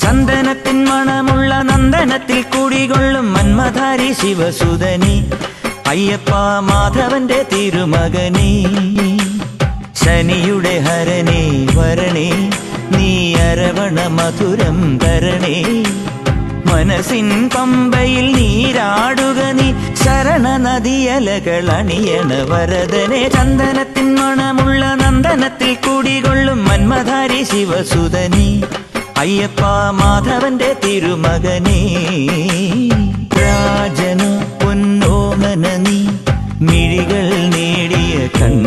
ചന്ദനത്തിൻ മണമുള്ള നന്ദനത്തിൽ കുടികൊള്ളും മന്മധാരി ശിവസുതനി അയ്യപ്പ മാധവന്റെ തിരുമകനീ ശനിയുടെ ഹരണേ വരണേ നീ അരവണ മധുരം തരണേ മനസ്സിൻ പമ്പയിൽ നീരാടുക നീ ശരണ നദിയലകൾ അണിയണ വരദനെ ചന്ദനത്തിൻ മണമുള്ള നന്ദനത്തിൽ കുടികൊള്ളും മന്മധാരി ശിവസുതനി അയ്യപ്പ മാധവന്റെ തിരുമകനേ രാജന പൊന്നോമന നീ മിഴികൾ നേടിയ കണ്ണ